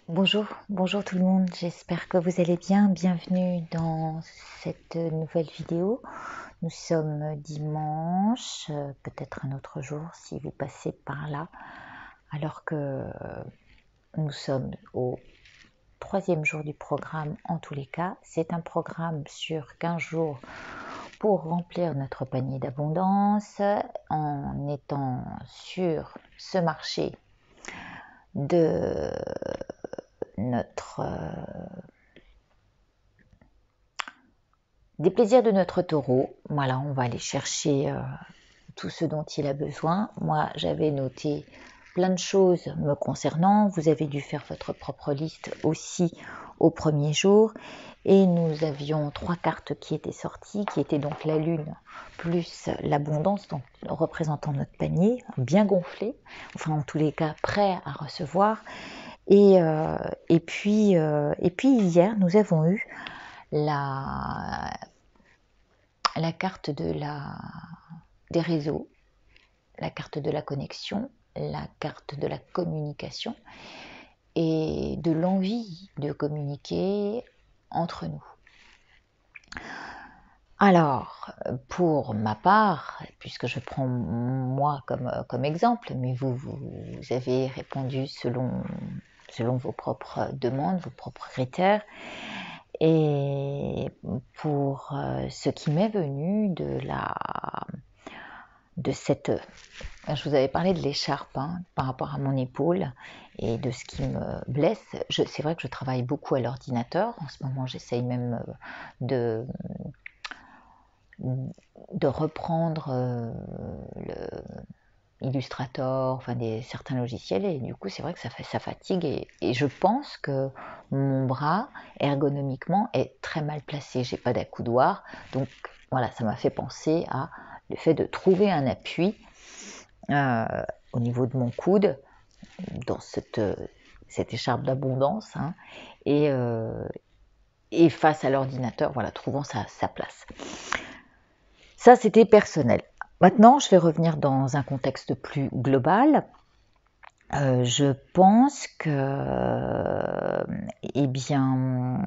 Bonjour tout le monde, j'espère que vous allez bien. Bienvenue dans cette nouvelle vidéo. Nous sommes dimanche, peut-être un autre jour si vous passez par là, alors que nous sommes au troisième jour du programme en tous les cas. C'est un programme sur 15 jours pour remplir notre panier d'abondance en étant sur ce marché de notre des plaisirs de notre taureau. Voilà, on va aller chercher tout ce dont il a besoin. Moi, j'avais noté plein de choses me concernant. Vous avez dû faire votre propre liste aussi au premier jour. Et nous avions 3 cartes qui étaient sorties, qui étaient donc la lune plus l'abondance, donc représentant notre panier, bien gonflé, enfin en tous les cas prêt à recevoir. Et puis hier, nous avons eu la carte des réseaux, la carte de la connexion, la carte de la communication et de l'envie de communiquer entre nous. Alors, pour ma part, puisque je prends moi comme exemple, mais vous avez répondu selon vos propres demandes, vos propres critères, et pour ce qui m'est venu de cette... Je vous avais parlé de l'écharpe par rapport à mon épaule et de ce qui me blesse. C'est vrai que je travaille beaucoup à l'ordinateur. En ce moment, j'essaye même de reprendre Illustrator, enfin certains logiciels, et du coup c'est vrai que ça fatigue, et je pense que mon bras ergonomiquement est très mal placé, j'ai pas d'accoudoir, donc voilà, ça m'a fait penser à le fait de trouver un appui au niveau de mon coude dans cette écharpe d'abondance, et face à l'ordinateur, voilà, trouvant sa place. Ça, c'était personnel. Maintenant, je vais revenir dans un contexte plus global. Je pense que, eh bien,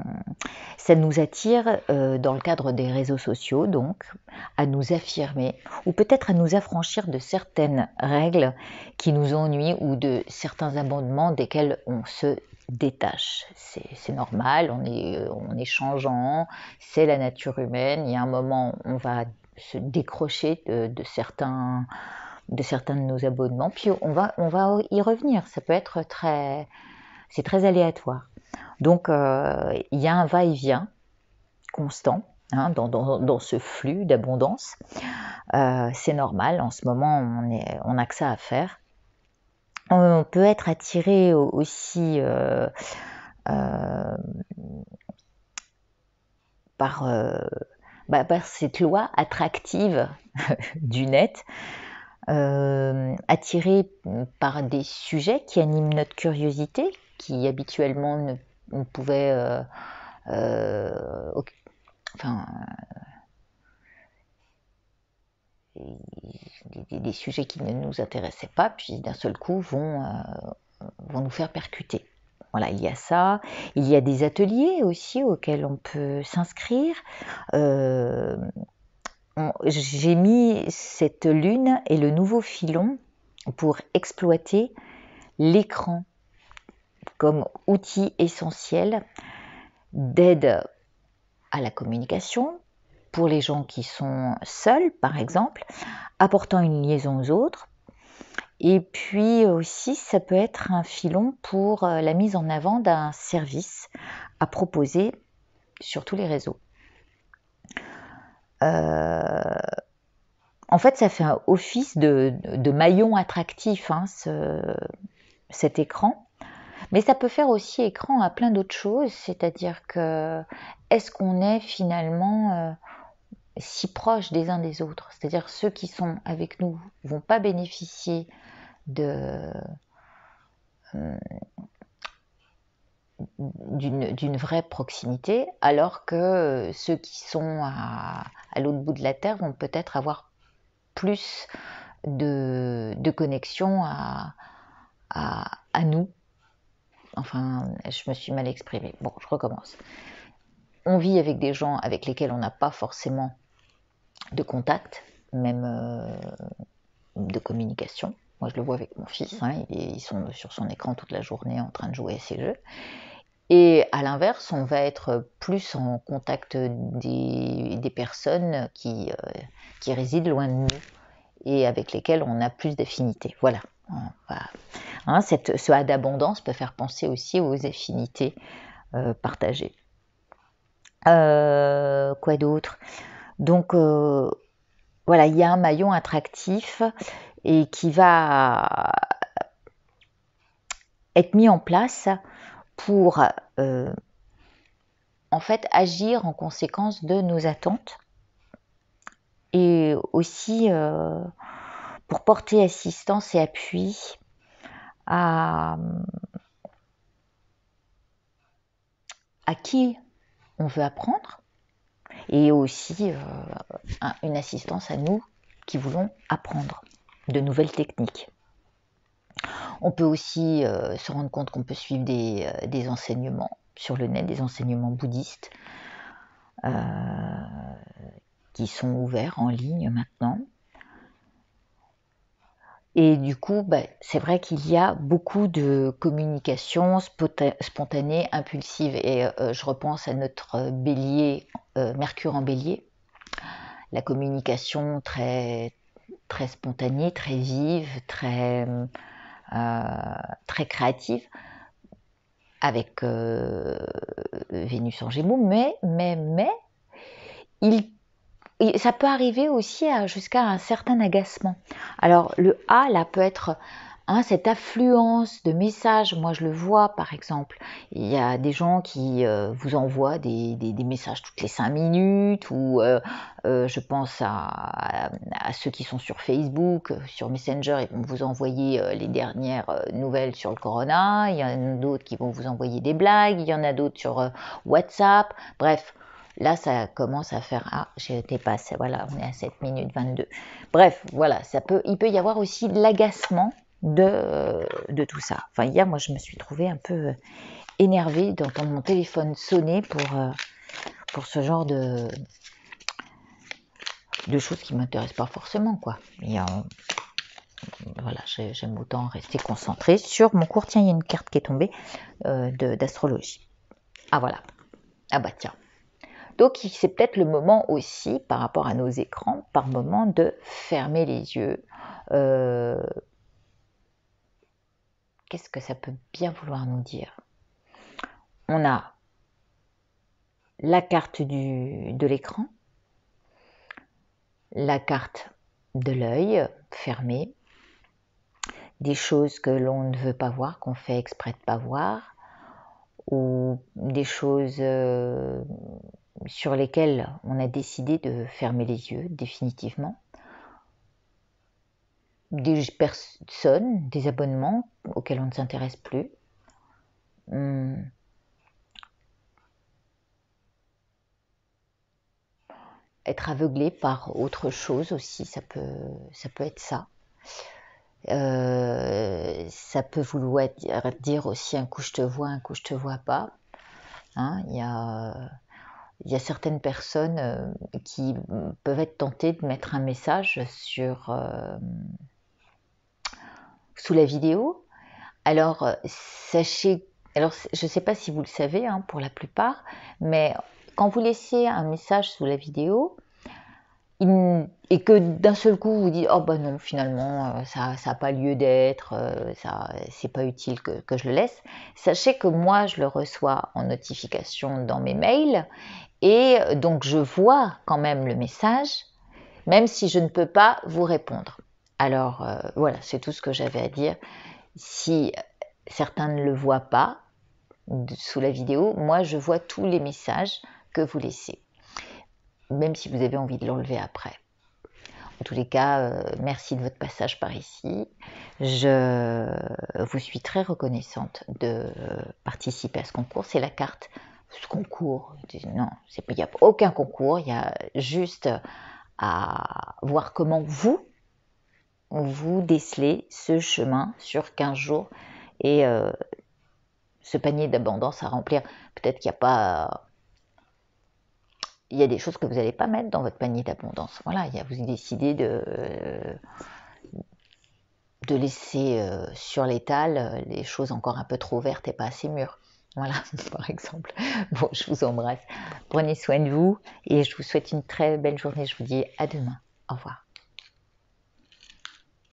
ça nous attire dans le cadre des réseaux sociaux, donc, à nous affirmer, ou peut-être à nous affranchir de certaines règles qui nous ennuient, ou de certains abondements desquels on se détache. C'est normal, on est changeant, c'est la nature humaine. Il y a un moment, on va se décrocher de certains de nos abonnements, puis on va y revenir. Ça peut être c'est très aléatoire. Donc il y a un va-et-vient constant dans ce flux d'abondance. C'est normal, en ce moment on a que ça à faire. On peut être attiré aussi par cette loi attractive du net, attiré par des sujets qui animent notre curiosité, qui habituellement on pouvait enfin des sujets qui ne nous intéressaient pas, puis d'un seul coup vont nous faire percuter. Voilà, il y a ça. Il y a des ateliers aussi auxquels on peut s'inscrire. J'ai mis cette lune et le nouveau filon pour exploiter l'écran comme outil essentiel d'aide à la communication pour les gens qui sont seuls, par exemple, apportant une liaison aux autres. Et puis aussi, ça peut être un filon pour la mise en avant d'un service à proposer sur tous les réseaux. En fait, ça fait un office de maillon attractif, cet écran. Mais ça peut faire aussi écran à plein d'autres choses, c'est-à-dire que est-ce qu'on est finalement si proches des uns des autres? C'est-à-dire ceux qui sont avec nous vont pas bénéficier d'une vraie proximité, alors que ceux qui sont à l'autre bout de la Terre vont peut-être avoir plus de connexion à nous, Enfin, je me suis mal exprimée. Bon, je recommence. On vit avec des gens avec lesquels on n'a pas forcément de contact, même de communication. Moi, je le vois avec mon fils, hein, ils sont sur son écran toute la journée en train de jouer à ses jeux. Et à l'inverse, on va être plus en contact des personnes qui résident loin de nous et avec lesquelles on a plus d'affinité. Voilà. Hein, ce A d'abondance peut faire penser aussi aux affinités partagées. Quoi d'autre? Donc, voilà, il y a un maillon attractif et qui va être mis en place pour en fait agir en conséquence de nos attentes et aussi pour porter assistance et appui à qui on veut apprendre et aussi une assistance à nous qui voulons apprendre de nouvelles techniques. On peut aussi se rendre compte qu'on peut suivre des enseignements sur le net, des enseignements bouddhistes qui sont ouverts en ligne maintenant. Et du coup, c'est vrai qu'il y a beaucoup de communication spontanée, impulsive. Et je repense à notre bélier, Mercure en bélier. La communication très, très spontanée, très vive, très créative, avec Vénus en Gémeaux, mais ça peut arriver aussi jusqu'à un certain agacement. Alors le A là peut être cette affluence de messages. Moi je le vois par exemple, il y a des gens qui vous envoient des messages toutes les 5 minutes ou je pense à ceux qui sont sur Facebook, sur Messenger, ils vont vous envoyer les dernières nouvelles sur le corona, il y en a d'autres qui vont vous envoyer des blagues, il y en a d'autres sur WhatsApp, bref. Là, ça commence à faire... Ah, j'ai dépassé, voilà, on est à 7 minutes 22. Bref, voilà, il peut y avoir aussi l'agacement de tout ça. Enfin, hier, moi, je me suis trouvée un peu énervée d'entendre mon téléphone sonner pour ce genre de choses qui ne m'intéressent pas forcément, quoi. Voilà, j'aime autant rester concentrée sur mon cours. Tiens, il y a une carte qui est tombée d'astrologie. Ah, voilà. Ah bah tiens. Donc c'est peut-être le moment aussi, par rapport à nos écrans, par moment de fermer les yeux. Qu'est-ce que ça peut bien vouloir nous dire? On a la carte de l'écran, la carte de l'œil fermé, des choses que l'on ne veut pas voir, qu'on fait exprès de ne pas voir, ou des choses sur lesquelles on a décidé de fermer les yeux définitivement. Des personnes, des abonnements auxquels on ne s'intéresse plus. Être aveuglé par autre chose aussi, ça peut être ça. Ça peut vouloir dire aussi un coup je te vois, un coup je te vois pas. Hein, il y a certaines personnes qui peuvent être tentées de mettre un message sous la vidéo. Alors, sachez, alors je ne sais pas si vous le savez pour la plupart, mais quand vous laissez un message sous la vidéo, et que d'un seul coup vous dites oh bah non finalement ça n'a pas lieu d'être, ça c'est pas utile que je le laisse, sachez que moi je le reçois en notification dans mes mails et donc je vois quand même le message même si je ne peux pas vous répondre. Alors voilà, c'est tout ce que j'avais à dire. Si certains ne le voient pas sous la vidéo, moi je vois tous les messages que vous laissez, même si vous avez envie de l'enlever après. En tous les cas, merci de votre passage par ici. Je vous suis très reconnaissante de participer à ce concours. C'est la carte. Ce concours, non, il n'y a aucun concours. Il y a juste à voir comment vous décelez ce chemin sur 15 jours et ce panier d'abondance à remplir. Peut-être qu'il n'y a pas... Il y a des choses que vous n'allez pas mettre dans votre panier d'abondance. Voilà, vous décidez de laisser sur l'étal les choses encore un peu trop vertes et pas assez mûres. Voilà, par exemple. Bon, je vous embrasse. Prenez soin de vous et je vous souhaite une très belle journée. Je vous dis à demain. Au revoir.